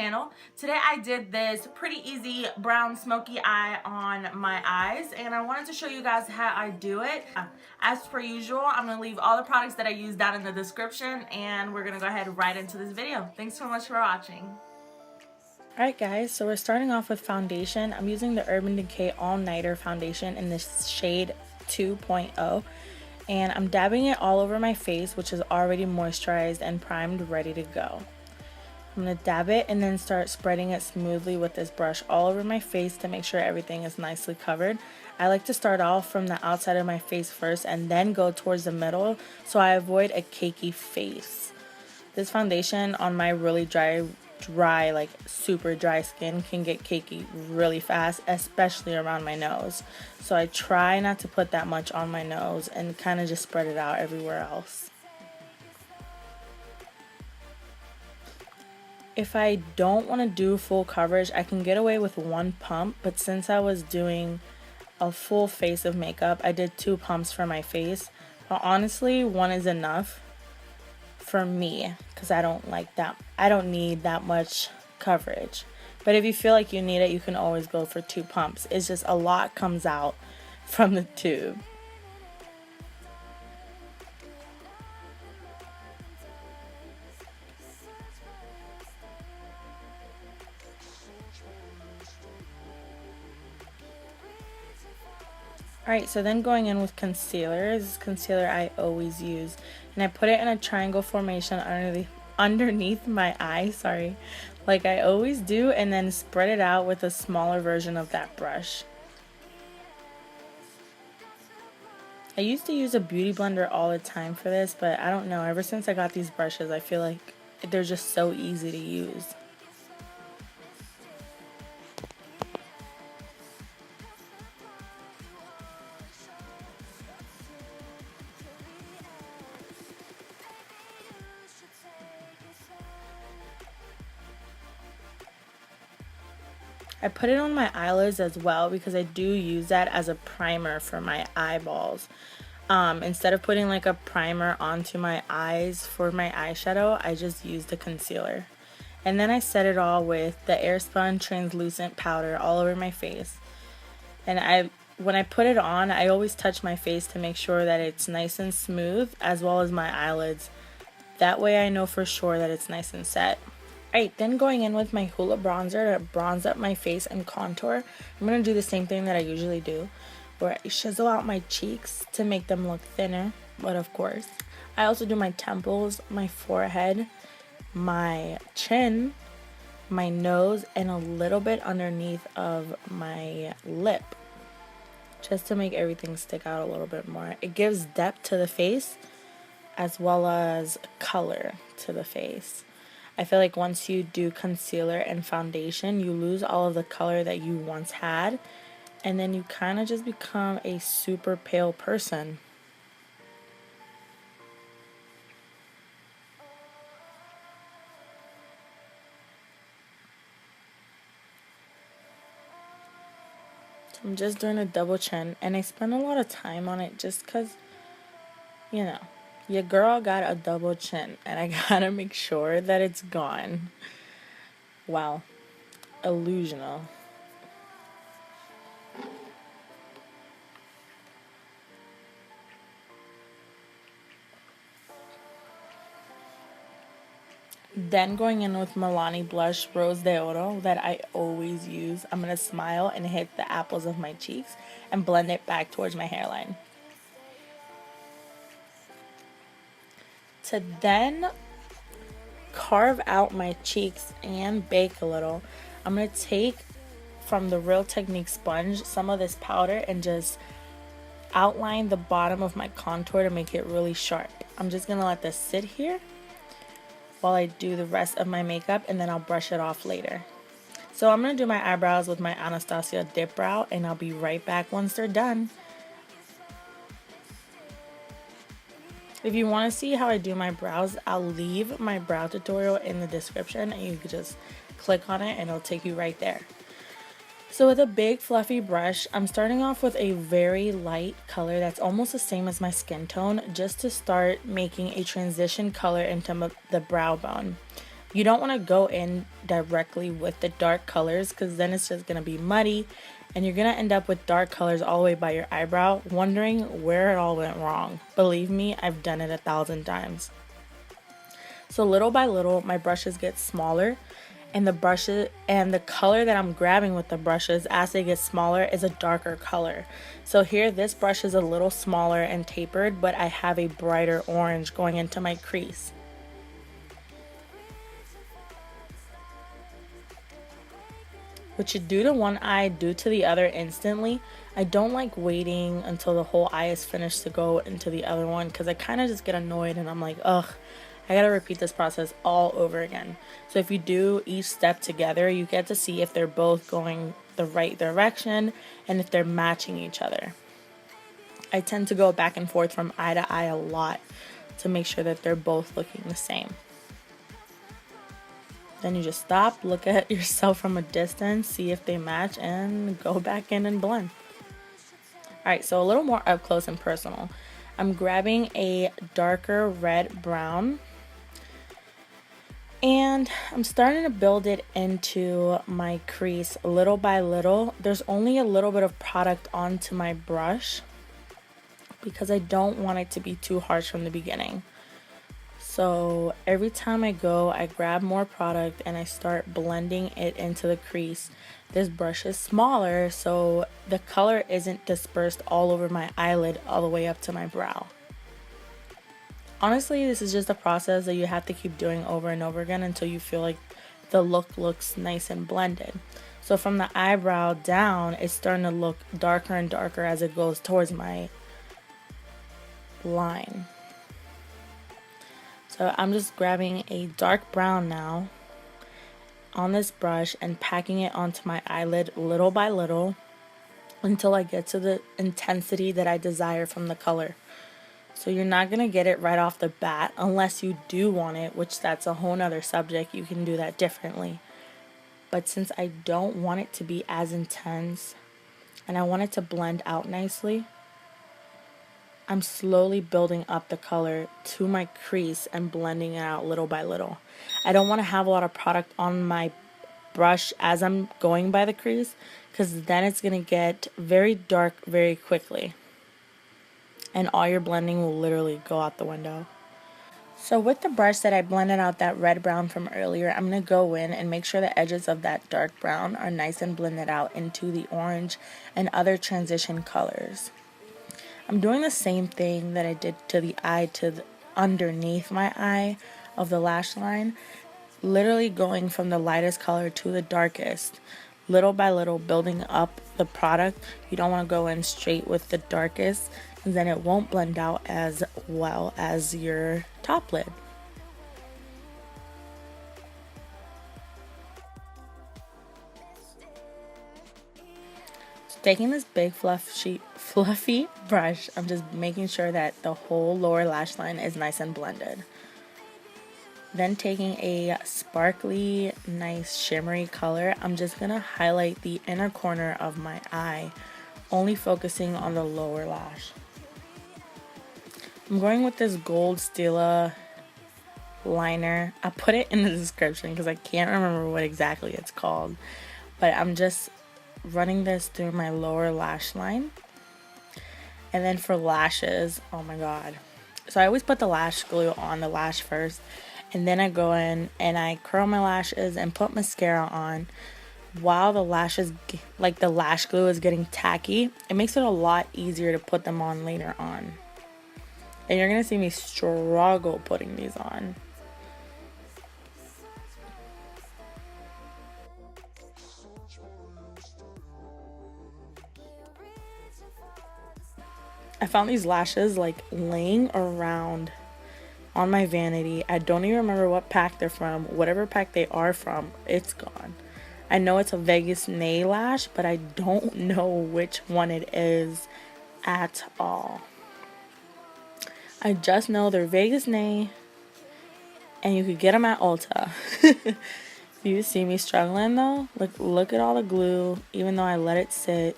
channel. Today I did this pretty easy brown smoky eye on my eyes, and I wanted to show you guys how I do it. As per usual, I'm going to leave all the products that I use down in the description, and we're going to go ahead right into this video. Thanks so much for watching. Alright guys, so we're starting off with foundation. I'm using the Urban Decay All Nighter foundation in this shade 2.0. And I'm dabbing it all over my face, which is already moisturized and primed, ready to go. I'm going to dab it and then start spreading it smoothly with this brush all over my face to make sure everything is nicely covered. I like to start off from the outside of my face first and then go towards the middle so I avoid a cakey face. This foundation on my really dry, like super dry skin can get cakey really fast, especially around my nose. So I try not to put that much on my nose and kind of just spread it out everywhere else. If I don't want to do full coverage, I can get away with one pump, but since I was doing a full face of makeup, I did 2 pumps for my face. But honestly, 1 is enough for me because I don't need that much coverage. But if you feel like you need it, you can always go for 2 pumps. It's just a lot comes out from the tube. Alright, so then going in with concealer. This is concealer I always use. And I put it in a triangle formation underneath my eye, like I always do, and then spread it out with a smaller version of that brush. I used to use a beauty blender all the time for this, but I don't know, ever since I got these brushes, I feel like they're just so easy to use. I put it on my eyelids as well because I do use that as a primer for my eyeballs. Instead of putting like a primer onto my eyes for my eyeshadow, I just use the concealer. And then I set it all with the Airspun translucent powder all over my face. And when I put it on, I always touch my face to make sure that it's nice and smooth, as well as my eyelids. That way I know for sure that it's nice and set. Alright, then going in with my Hula Bronzer to bronze up my face and contour. I'm going to do the same thing that I usually do, where I chisel out my cheeks to make them look thinner, but of course. I also do my temples, my forehead, my chin, my nose, and a little bit underneath of my lip, just to make everything stick out a little bit more. It gives depth to the face as well as color to the face. I feel like once you do concealer and foundation, you lose all of the color that you once had, and then you kind of just become a super pale person. So I'm just doing a double chin, and I spend a lot of time on it just because, you know, your girl got a double chin, and I gotta make sure that it's gone. Wow. Illusional. Then going in with Milani blush Rose de Oro that I always use. I'm gonna smile and hit the apples of my cheeks and blend it back towards my hairline. To then carve out my cheeks and bake a little, I'm going to take from the Real Technique sponge some of this powder and just outline the bottom of my contour to make it really sharp. I'm just going to let this sit here while I do the rest of my makeup, and then I'll brush it off later. So I'm going to do my eyebrows with my Anastasia Dipbrown, and I'll be right back once they're done. If you want to see how I do my brows, I'll leave my brow tutorial in the description, and you can just click on it and it'll take you right there. So with a big fluffy brush, I'm starting off with a very light color that's almost the same as my skin tone, just to start making a transition color into the brow bone. You don't want to go in directly with the dark colors because then it's just going to be muddy and you're going to end up with dark colors all the way by your eyebrow, wondering where it all went wrong. Believe me, I've done it 1,000 times. So little by little, my brushes get smaller, and the color that I'm grabbing with the brushes as they get smaller is a darker color. So here, this brush is a little smaller and tapered, but I have a brighter orange going into my crease. What you do to one eye, do to the other instantly. I don't like waiting until the whole eye is finished to go into the other one because I kind of just get annoyed and I'm like, ugh, I gotta repeat this process all over again. So if you do each step together, you get to see if they're both going the right direction and if they're matching each other. I tend to go back and forth from eye to eye a lot to make sure that they're both looking the same. Then you just stop, look at yourself from a distance, see if they match, and go back in and blend. Alright, so a little more up close and personal. I'm grabbing a darker red brown, and I'm starting to build it into my crease little by little. There's only a little bit of product onto my brush because I don't want it to be too harsh from the beginning. So every time I go, I grab more product and I start blending it into the crease. This brush is smaller, so the color isn't dispersed all over my eyelid all the way up to my brow. Honestly, this is just a process that you have to keep doing over and over again until you feel like the look looks nice and blended. So from the eyebrow down, it's starting to look darker and darker as it goes towards my line. So I'm just grabbing a dark brown now on this brush and packing it onto my eyelid little by little until I get to the intensity that I desire from the color. So you're not going to get it right off the bat unless you do want it, which that's a whole nother subject. You can do that differently. But since I don't want it to be as intense and I want it to blend out nicely, I'm slowly building up the color to my crease and blending it out little by little. I don't want to have a lot of product on my brush as I'm going by the crease because then it's going to get very dark very quickly. And all your blending will literally go out the window. So with the brush that I blended out that red brown from earlier, I'm going to go in and make sure the edges of that dark brown are nice and blended out into the orange and other transition colors. I'm doing the same thing that I did to the eye underneath my eye of the lash line, literally going from the lightest color to the darkest, little by little building up the product. You don't want to go in straight with the darkest, and then it won't blend out as well as your top lid. Taking this big fluffy brush, I'm just making sure that the whole lower lash line is nice and blended. Then taking a sparkly, nice shimmery color, I'm just going to highlight the inner corner of my eye, only focusing on the lower lash. I'm going with this gold Stila liner. I put it in the description because I can't remember what exactly it's called, but I'm just running this through my lower lash line. And then for lashes, oh my god, so I always put the lash glue on the lash first, and then I go in and I curl my lashes and put mascara on while the lashes, like the lash glue is getting tacky. It makes it a lot easier to put them on later on, and you're gonna see me struggle putting these on. I found these lashes like laying around on my vanity. I don't even remember what pack they're from. Whatever pack they are from, it's gone. I know it's a Vegas Nay Lash, but I don't know which one it is at all. I just know they're Vegas Nay, and you could get them at Ulta. You see me struggling though? Look at all the glue, even though I let it sit.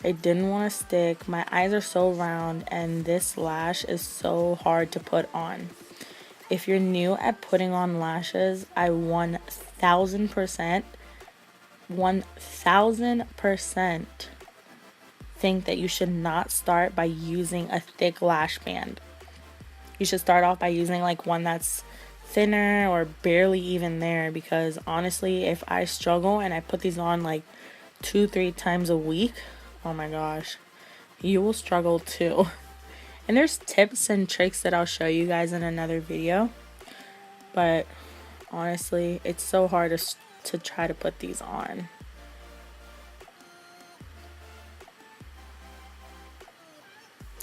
It didn't want to stick. My eyes are so round and this lash is so hard to put on. if you're new at putting on lashes, I 1000% think that you should not start by using a thick lash band. You should start off by using like one that's thinner or barely even there, because honestly, if I struggle and I put these on like 2-3 times a week, oh my gosh, you will struggle too. And there's tips and tricks that I'll show you guys in another video, but honestly, it's so hard to try to put these on.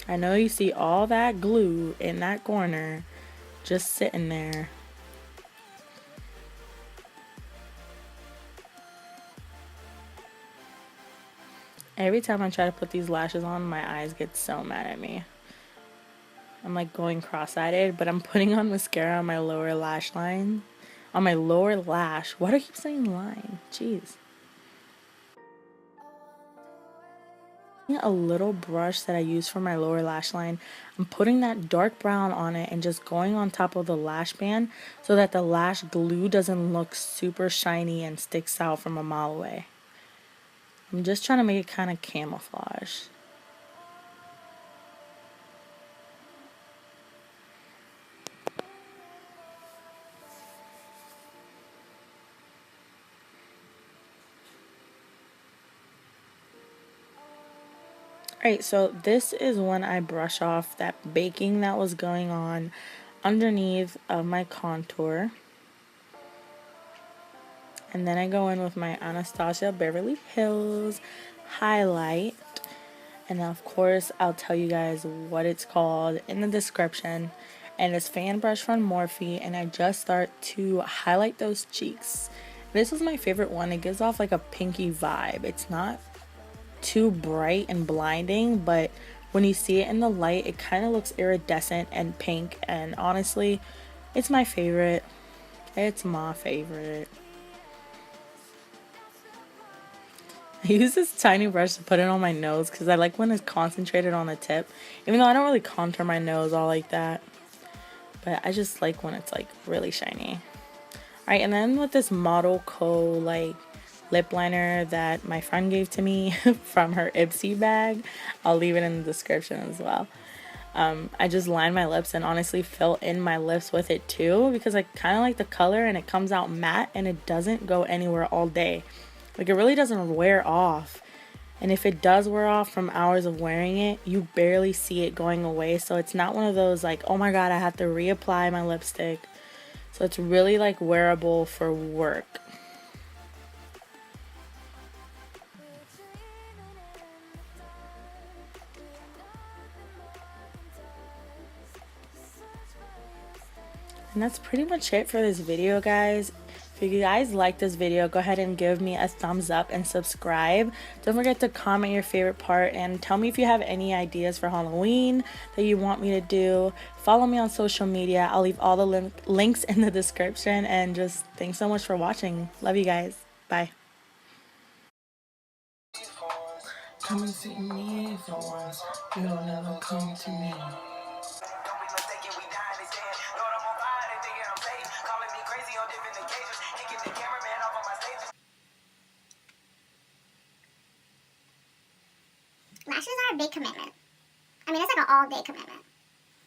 I know you see all that glue in that corner just sitting there. Every time I try to put these lashes on, my eyes get so mad at me. I'm like going cross-eyed, but I'm putting on mascara on my lower lash line. On my lower lash. Why do I keep saying line? Jeez. A little brush that I use for my lower lash line, I'm putting that dark brown on it and just going on top of the lash band so that the lash glue doesn't look super shiny and sticks out from a mile away. I'm just trying to make it kind of camouflage. Alright, so this is when I brush off that baking that was going on underneath of my contour. And then I go in with my Anastasia Beverly Hills highlight. And of course, I'll tell you guys what it's called in the description. And it's Fan Brush from Morphe. And I just start to highlight those cheeks. This is my favorite one. It gives off like a pinky vibe. It's not too bright and blinding, but when you see it in the light, it kind of looks iridescent and pink. And honestly, it's my favorite. It's my favorite. I use this tiny brush to put it on my nose because I like when it's concentrated on the tip, even though I don't really contour my nose all like that, but I just like when it's like really shiny. Alright, and then with this Model Co like lip liner that my friend gave to me from her Ipsy bag, I'll leave it in the description as well. I just line my lips and honestly fill in my lips with it too, because I kind of like the color and it comes out matte and it doesn't go anywhere all day. Like, it really doesn't wear off. And if it does wear off from hours of wearing it, you barely see it going away. So it's not one of those like, oh my god, I have to reapply my lipstick. So it's really like wearable for work. And that's pretty much it for this video, guys. If you guys like this video, go ahead and give me a thumbs up and subscribe. Don't forget to comment your favorite part and tell me if you have any ideas for Halloween that you want me to do. Follow me on social media. I'll leave all the links in the description. And just thanks so much for watching. Love you guys. Bye. Come and see me for once. You'll never come to me. Lashes are a big commitment. I mean, it's like an all-day commitment.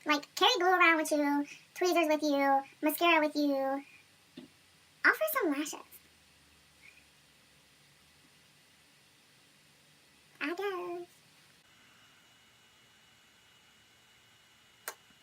Like, carry glue around with you, tweezers with you, mascara with you. Offer some lashes.